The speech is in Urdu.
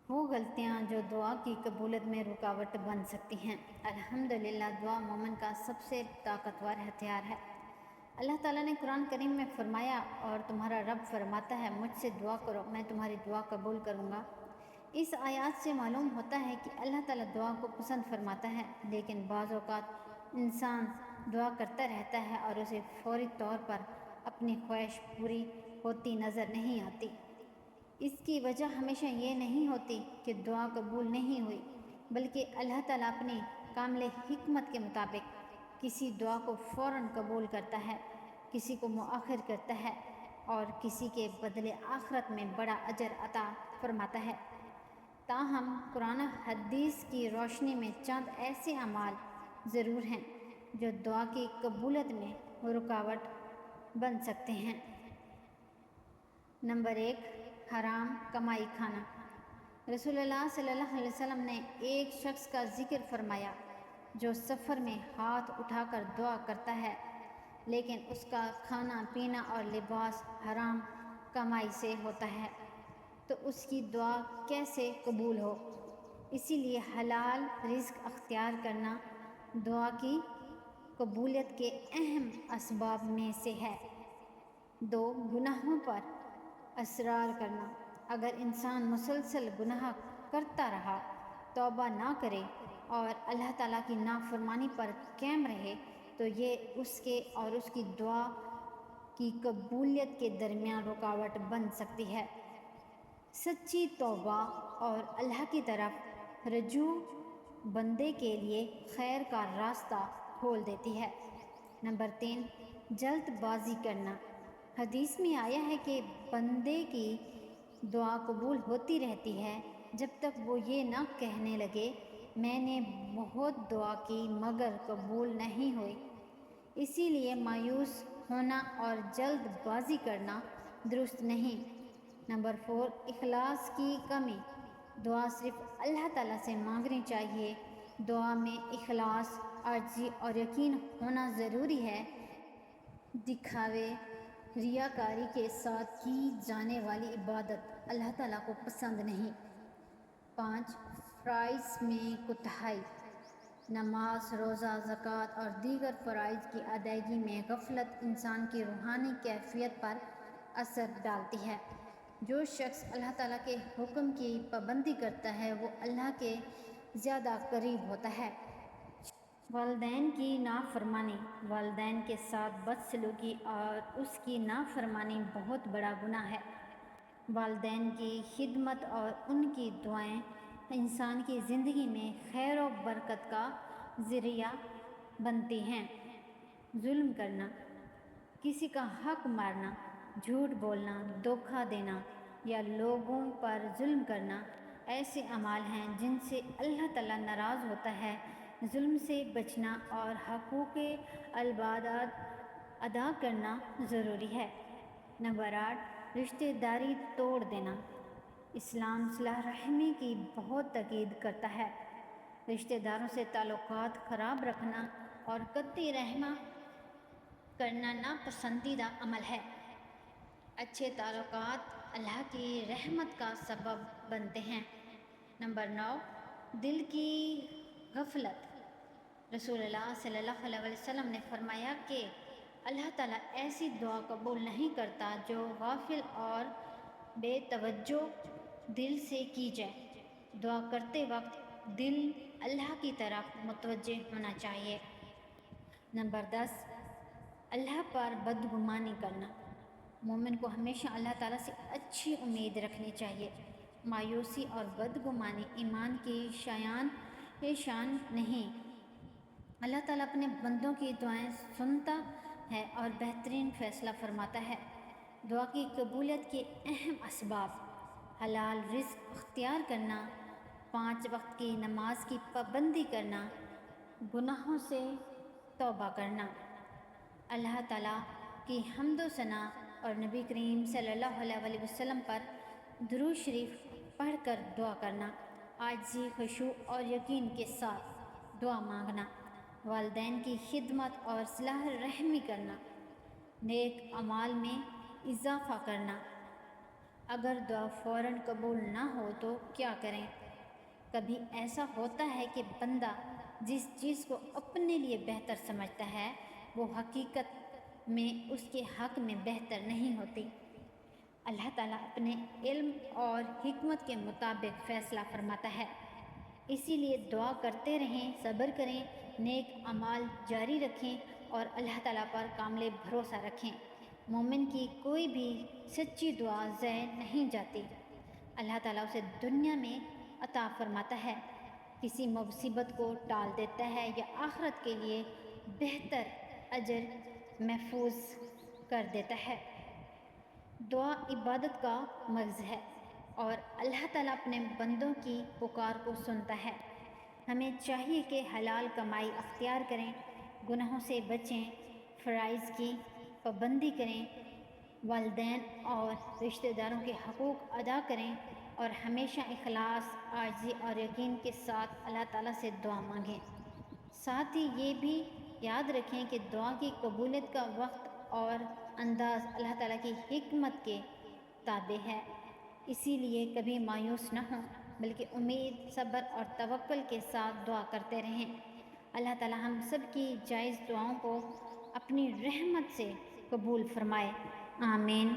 وہ غلطیاں جو دعا کی قبولیت میں رکاوٹ بن سکتی ہیں۔ الحمدللہ، دعا مومن کا سب سے طاقتور ہتھیار ہے۔ اللہ تعالیٰ نے قرآن کریم میں فرمایا، اور تمہارا رب فرماتا ہے مجھ سے دعا کرو، میں تمہاری دعا قبول کروں گا۔ اس آیات سے معلوم ہوتا ہے کہ اللہ تعالیٰ دعا کو پسند فرماتا ہے، لیکن بعض اوقات انسان دعا کرتا رہتا ہے اور اسے فوری طور پر اپنی خواہش پوری ہوتی نظر نہیں آتی۔ اس کی وجہ ہمیشہ یہ نہیں ہوتی کہ دعا قبول نہیں ہوئی، بلکہ اللہ تعالیٰ اپنی کامل حکمت کے مطابق کسی دعا کو فوراً قبول کرتا ہے، کسی کو مؤخر کرتا ہے، اور کسی کے بدلے آخرت میں بڑا اجر عطا فرماتا ہے۔ تاہم قرآن و حدیث کی روشنی میں چند ایسے اعمال ضرور ہیں جو دعا کی قبولیت میں رکاوٹ بن سکتے ہیں۔ نمبر 1، حرام کمائی کھانا۔ رسول اللہ صلی اللہ علیہ وسلم نے ایک شخص کا ذکر فرمایا جو سفر میں ہاتھ اٹھا کر دعا کرتا ہے، لیکن اس کا کھانا پینا اور لباس حرام کمائی سے ہوتا ہے، تو اس کی دعا کیسے قبول ہو؟ اسی لیے حلال رزق اختیار کرنا دعا کی قبولیت کے اہم اسباب میں سے ہے۔ 2، گناہوں پر اصرار کرنا۔ اگر انسان مسلسل گناہ کرتا رہا، توبہ نہ کرے اور اللہ تعالیٰ کی نافرمانی پر قائم رہے، تو یہ اس کے اور اس کی دعا کی قبولیت کے درمیان رکاوٹ بن سکتی ہے۔ سچی توبہ اور اللہ کی طرف رجوع بندے کے لیے خیر کا راستہ کھول دیتی ہے۔ نمبر 3، جلد بازی کرنا۔ حدیث میں آیا ہے کہ بندے کی دعا قبول ہوتی رہتی ہے جب تک وہ یہ نہ کہنے لگے میں نے بہت دعا کی مگر قبول نہیں ہوئی۔ اسی لیے مایوس ہونا اور جلد بازی کرنا درست نہیں۔ نمبر 4، اخلاص کی کمی۔ دعا صرف اللہ تعالیٰ سے مانگنی چاہیے۔ دعا میں اخلاص، عاجزی اور یقین ہونا ضروری ہے۔ دکھاوے، ریاکاری کے ساتھ کی جانے والی عبادت اللہ تعالیٰ کو پسند نہیں۔ 5، فرائض میں کوتاہی۔ نماز، روزہ، زکوٰۃ اور دیگر فرائض کی ادائیگی میں غفلت انسان کی روحانی کیفیت پر اثر ڈالتی ہے۔ جو شخص اللہ تعالیٰ کے حکم کی پابندی کرتا ہے وہ اللہ کے زیادہ قریب ہوتا ہے۔ والدین کی نافرمانی۔ والدین کے ساتھ بدسلوکی اور اس کی نافرمانی بہت بڑا گناہ ہے۔ والدین کی خدمت اور ان کی دعائیں انسان کی زندگی میں خیر و برکت کا ذریعہ بنتی ہیں۔ ظلم کرنا۔ کسی کا حق مارنا، جھوٹ بولنا، دھوکہ دینا یا لوگوں پر ظلم کرنا ایسے اعمال ہیں جن سے اللہ تعالیٰ ناراض ہوتا ہے۔ ظلم سے بچنا اور حقوق العباد ادا کرنا ضروری ہے۔ نمبر 8، رشتہ داری توڑ دینا۔ اسلام صلہ رحمی کی بہت تاکید کرتا ہے۔ رشتہ داروں سے تعلقات خراب رکھنا اور قطع رحمی کرنا ناپسندیدہ عمل ہے۔ اچھے تعلقات اللہ کی رحمت کا سبب بنتے ہیں۔ نمبر 9، دل کی غفلت۔ رسول اللہ صلی اللہ علیہ وسلم نے فرمایا کہ اللہ تعالیٰ ایسی دعا قبول نہیں کرتا جو غافل اور بے توجہ دل سے کی جائے۔ دعا کرتے وقت دل اللہ کی طرف متوجہ ہونا چاہیے۔ نمبر 10، اللہ پر بدگمانی کرنا۔ مومن کو ہمیشہ اللہ تعالیٰ سے اچھی امید رکھنی چاہیے۔ مایوسی اور بدگمانی ایمان کی شان نہیں۔ اللہ تعالیٰ اپنے بندوں کی دعائیں سنتا ہے اور بہترین فیصلہ فرماتا ہے۔ دعا کی قبولیت کے اہم اسباب: حلال رزق اختیار کرنا، 5 وقت کی نماز کی پابندی کرنا، گناہوں سے توبہ کرنا، اللہ تعالیٰ کی حمد و ثنا اور نبی کریم صلی اللہ علیہ وسلم پر درود شریف پڑھ کر دعا کرنا، عاجزی، خشوع اور یقین کے ساتھ دعا مانگنا، والدین کی خدمت اور صلہ رحمی کرنا، نیک اعمال میں اضافہ کرنا، اگر دعا فوراً قبول نہ ہو تو کیا کریں؟ کبھی ایسا ہوتا ہے کہ بندہ جس چیز کو اپنے لیے بہتر سمجھتا ہے وہ حقیقت میں اس کے حق میں بہتر نہیں ہوتی۔ اللہ تعالیٰ اپنے علم اور حکمت کے مطابق فیصلہ فرماتا ہے، اسی لیے دعا کرتے رہیں، صبر کریں، نیک اعمال جاری رکھیں اور اللہ تعالیٰ پر کامل بھروسہ رکھیں۔ مومن کی کوئی بھی سچی دعا ضائع نہیں جاتی، اللہ تعالیٰ اسے دنیا میں عطا فرماتا ہے، کسی مصیبت کو ٹال دیتا ہے یا آخرت کے لیے بہتر اجر محفوظ کر دیتا ہے۔ دعا عبادت کا مرض ہے اور اللہ تعالیٰ اپنے بندوں کی پکار کو سنتا ہے۔ ہمیں چاہیے کہ حلال کمائی اختیار کریں، گناہوں سے بچیں، فرائض کی پابندی کریں، والدین اور رشتہ داروں کے حقوق ادا کریں اور ہمیشہ اخلاص، عاجزی اور یقین کے ساتھ اللہ تعالیٰ سے دعا مانگیں۔ ساتھ ہی یہ بھی یاد رکھیں کہ دعا کی قبولیت کا وقت اور انداز اللہ تعالیٰ کی حکمت کے تابع ہے، اسی لیے کبھی مایوس نہ ہوں بلکہ امید، صبر اور توکل کے ساتھ دعا کرتے رہیں۔ اللہ تعالیٰ ہم سب کی جائز دعاؤں کو اپنی رحمت سے قبول فرمائے، آمین۔